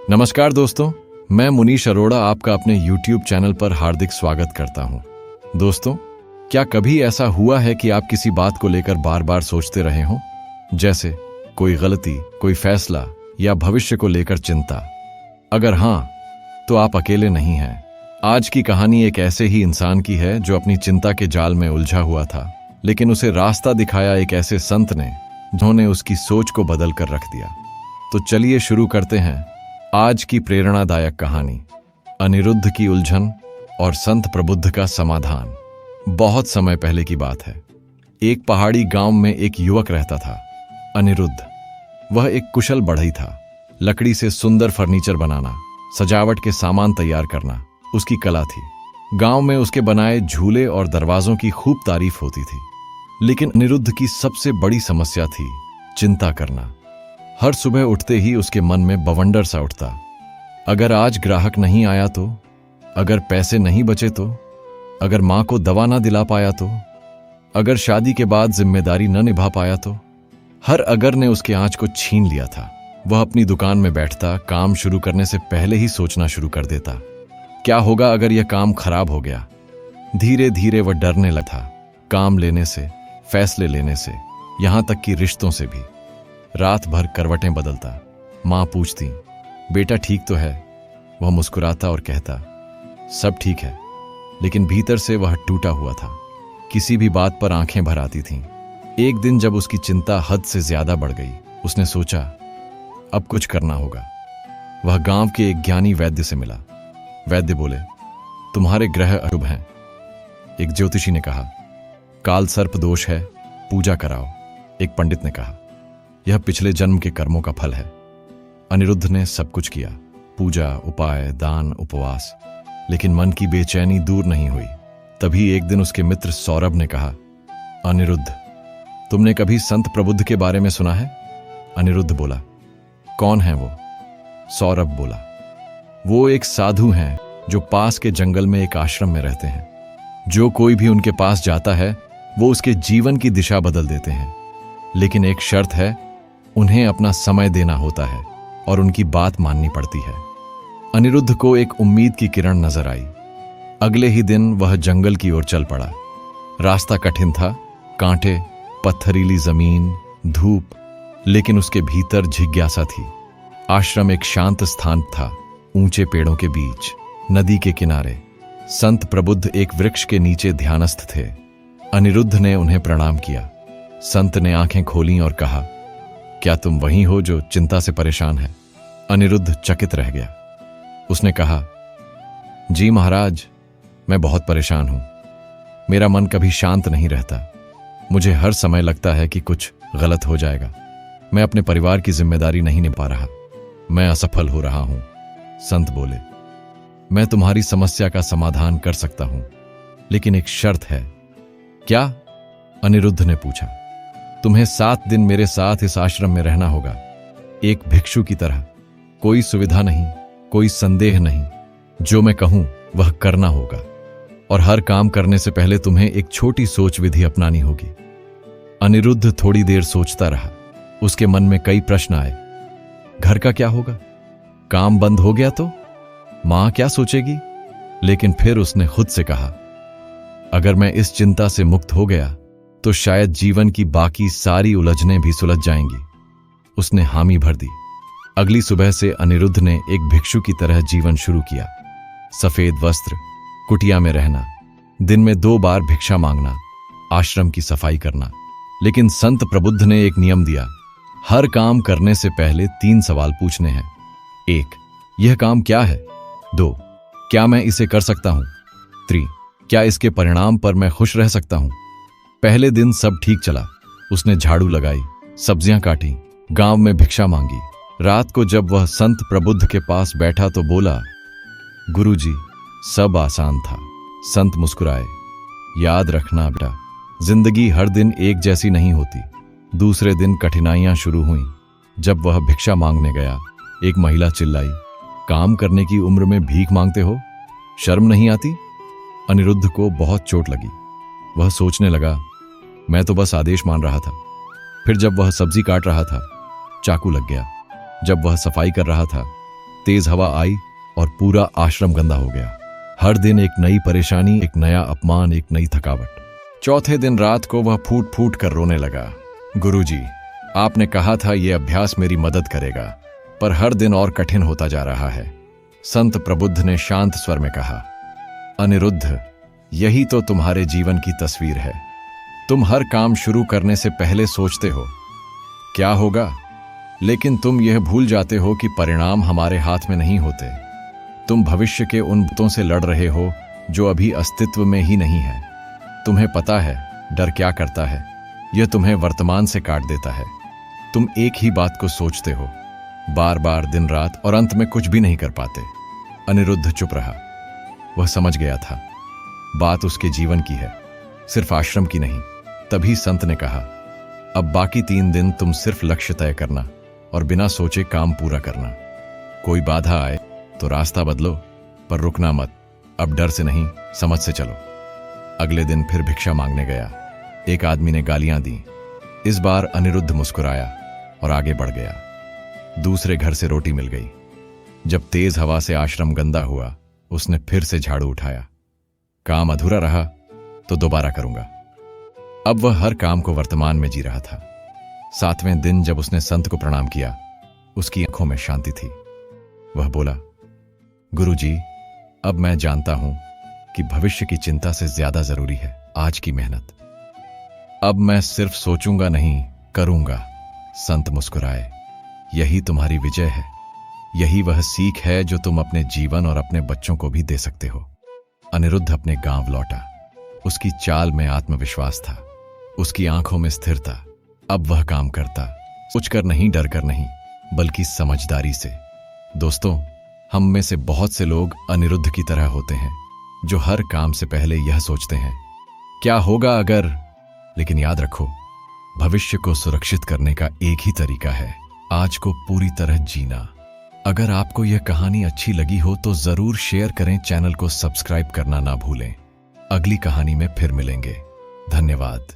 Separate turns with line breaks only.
नमस्कार दोस्तों, मैं मुनीश अरोड़ा आपका अपने YouTube चैनल पर हार्दिक स्वागत करता हूं। दोस्तों, क्या कभी ऐसा हुआ है कि आप किसी बात को लेकर बार बार सोचते रहे हों? जैसे कोई गलती, कोई फैसला या भविष्य को लेकर चिंता। अगर हां, तो आप अकेले नहीं हैं। आज की कहानी एक ऐसे ही इंसान की है जो अपनी चिंता के जाल में उलझा हुआ था, लेकिन उसे रास्ता दिखाया एक ऐसे संत ने जिन्होंने उसकी सोच को बदल कर रख दिया। तो चलिए शुरू करते हैं आज की प्रेरणादायक कहानी, अनिरुद्ध की उलझन और संत प्रबुद्ध का समाधान। बहुत समय पहले की बात है। एक पहाड़ी गांव में एक युवक रहता था, अनिरुद्ध। वह एक कुशल बढ़ई था। लकड़ी से सुंदर फर्नीचर बनाना, सजावट के सामान तैयार करना उसकी कला थी। गांव में उसके बनाए झूले और दरवाजों की खूब तारीफ होती थी। लेकिन अनिरुद्ध की सबसे बड़ी समस्या थी चिंता करना। हर सुबह उठते ही उसके मन में बवंडर सा उठता। अगर आज ग्राहक नहीं आया तो, अगर पैसे नहीं बचे तो, अगर मां को दवा ना दिला पाया तो, अगर शादी के बाद जिम्मेदारी न निभा पाया तो। हर अगर ने उसके आंच को छीन लिया था। वह अपनी दुकान में बैठता, काम शुरू करने से पहले ही सोचना शुरू कर देता, क्या होगा अगर यह काम खराब हो गया। धीरे धीरे वह डरने लगा, काम लेने से, फैसले लेने से, यहां तक कि रिश्तों से भी। रात भर करवटें बदलता। मां पूछती, बेटा ठीक तो है? वह मुस्कुराता और कहता, सब ठीक है। लेकिन भीतर से वह टूटा हुआ था। किसी भी बात पर आंखें भर आती थीं। एक दिन जब उसकी चिंता हद से ज्यादा बढ़ गई, उसने सोचा, अब कुछ करना होगा। वह गांव के एक ज्ञानी वैद्य से मिला। वैद्य बोले, तुम्हारे ग्रह अशुभ हैं। एक ज्योतिषी ने कहा, काल सर्प दोष है, पूजा कराओ। एक पंडित ने कहा, यह पिछले जन्म के कर्मों का फल है। अनिरुद्ध ने सब कुछ किया, पूजा, उपाय, दान, उपवास, लेकिन मन की बेचैनी दूर नहीं हुई। तभी एक दिन उसके मित्र सौरभ ने कहा, अनिरुद्ध, तुमने कभी संत प्रबुद्ध के बारे में सुना है? अनिरुद्ध बोला, कौन है वो? सौरभ बोला, वो एक साधु हैं जो पास के जंगल में एक आश्रम में रहते हैं। जो कोई भी उनके पास जाता है वो उसके जीवन की दिशा बदल देते हैं। लेकिन एक शर्त है, उन्हें अपना समय देना होता है और उनकी बात माननी पड़ती है। अनिरुद्ध को एक उम्मीद की किरण नजर आई। अगले ही दिन वह जंगल की ओर चल पड़ा। रास्ता कठिन था, कांटे, पत्थरीली जमीन, धूप, लेकिन उसके भीतर जिज्ञासा थी। आश्रम एक शांत स्थान था, ऊंचे पेड़ों के बीच, नदी के किनारे। संत प्रबुद्ध एक वृक्ष के नीचे ध्यानस्थ थे। अनिरुद्ध ने उन्हें प्रणाम किया। संत ने आंखें खोलीं और कहा, क्या तुम वही हो जो चिंता से परेशान है? अनिरुद्ध चकित रह गया। उसने कहा, जी महाराज, मैं बहुत परेशान हूं। मेरा मन कभी शांत नहीं रहता। मुझे हर समय लगता है कि कुछ गलत हो जाएगा। मैं अपने परिवार की जिम्मेदारी नहीं निभा रहा। मैं असफल हो रहा हूं। संत बोले, मैं तुम्हारी समस्या का समाधान कर सकता हूं, लेकिन एक शर्त है। क्या? अनिरुद्ध ने पूछा। तुम्हें 7 दिन मेरे साथ इस आश्रम में रहना होगा, एक भिक्षु की तरह। कोई सुविधा नहीं, कोई संदेह नहीं। जो मैं कहूं वह करना होगा। और हर काम करने से पहले तुम्हें एक छोटी सोच विधि अपनानी होगी। अनिरुद्ध थोड़ी देर सोचता रहा। उसके मन में कई प्रश्न आए। घर का क्या होगा? काम बंद हो गया तो? मां क्या सोचेगी? लेकिन फिर उसने खुद से कहा, अगर मैं इस चिंता से मुक्त हो गया तो शायद जीवन की बाकी सारी उलझनें भी सुलझ जाएंगी। उसने हामी भर दी। अगली सुबह से अनिरुद्ध ने एक भिक्षु की तरह जीवन शुरू किया। सफेद वस्त्र, कुटिया में रहना, दिन में 2 बार भिक्षा मांगना, आश्रम की सफाई करना। लेकिन संत प्रबुद्ध ने एक नियम दिया, हर काम करने से पहले 3 सवाल पूछने हैं। 1, यह काम क्या है? 2, क्या मैं इसे कर सकता हूं? 3, क्या इसके परिणाम पर मैं खुश रह सकता हूं? पहले दिन सब ठीक चला। उसने झाड़ू लगाई, सब्जियां काटी, गांव में भिक्षा मांगी। रात को जब वह संत प्रबुद्ध के पास बैठा तो बोला, गुरुजी, सब आसान था। संत मुस्कुराए, याद रखना बेटा, जिंदगी हर दिन एक जैसी नहीं होती। दूसरे दिन कठिनाइयां शुरू हुईं। जब वह भिक्षा मांगने गया, एक महिला चिल्लाई, काम करने की उम्र में भीख मांगते हो? शर्म नहीं आती? अनिरुद्ध को बहुत चोट लगी। वह सोचने लगा, मैं तो बस आदेश मान रहा था। फिर जब वह सब्जी काट रहा था, चाकू लग गया। जब वह सफाई कर रहा था, तेज हवा आई और पूरा आश्रम गंदा हो गया। हर दिन एक नई परेशानी, एक नया अपमान, एक नई थकावट। चौथे दिन रात को वह फूट फूट कर रोने लगा। गुरुजी, आपने कहा था यह अभ्यास मेरी मदद करेगा, पर हर दिन और कठिन होता जा रहा है। संत प्रबुद्ध ने शांत स्वर में कहा, अनिरुद्ध, यही तो तुम्हारे जीवन की तस्वीर है। तुम हर काम शुरू करने से पहले सोचते हो क्या होगा, लेकिन तुम यह भूल जाते हो कि परिणाम हमारे हाथ में नहीं होते। तुम भविष्य के उन भूतों से लड़ रहे हो जो अभी अस्तित्व में ही नहीं है। तुम्हें पता है डर क्या करता है? यह तुम्हें वर्तमान से काट देता है। तुम एक ही बात को सोचते हो बार बार, दिन रात, और अंत में कुछ भी नहीं कर पाते। अनिरुद्ध चुप रहा। वह समझ गया था बात उसके जीवन की है, सिर्फ आश्रम की नहीं। तभी संत ने कहा, अब बाकी 3 दिन तुम सिर्फ लक्ष्य तय करना और बिना सोचे काम पूरा करना। कोई बाधा आए तो रास्ता बदलो, पर रुकना मत। अब डर से नहीं, समझ से चलो। अगले दिन फिर भिक्षा मांगने गया। एक आदमी ने गालियां दी। इस बार अनिरुद्ध मुस्कुराया और आगे बढ़ गया। दूसरे घर से रोटी मिल गई। जब तेज हवा से आश्रम गंदा हुआ, उसने फिर से झाड़ू उठाया। काम अधूरा रहा तो दोबारा करूंगा। अब वह हर काम को वर्तमान में जी रहा था। 7वें दिन जब उसने संत को प्रणाम किया, उसकी आंखों में शांति थी। वह बोला, गुरुजी, अब मैं जानता हूं कि भविष्य की चिंता से ज्यादा जरूरी है आज की मेहनत। अब मैं सिर्फ सोचूंगा नहीं, करूंगा। संत मुस्कुराए। यही तुम्हारी विजय है। यही वह सीख है जो तुम अपने जीवन और अपने बच्चों को भी दे सकते हो। अनिरुद्ध अपने गांव लौटा। उसकी चाल में आत्मविश्वास था, उसकी आंखों में स्थिरता। अब वह काम करता, सोचकर नहीं, डर कर नहीं, बल्कि समझदारी से। दोस्तों, हम में से बहुत से लोग अनिरुद्ध की तरह होते हैं, जो हर काम से पहले यह सोचते हैं, क्या होगा अगर। लेकिन याद रखो, भविष्य को सुरक्षित करने का एक ही तरीका है, आज को पूरी तरह जीना। अगर आपको यह कहानी अच्छी लगी हो तो जरूर शेयर करें, चैनल को सब्सक्राइब करना ना भूलें। अगली कहानी में फिर मिलेंगे। धन्यवाद।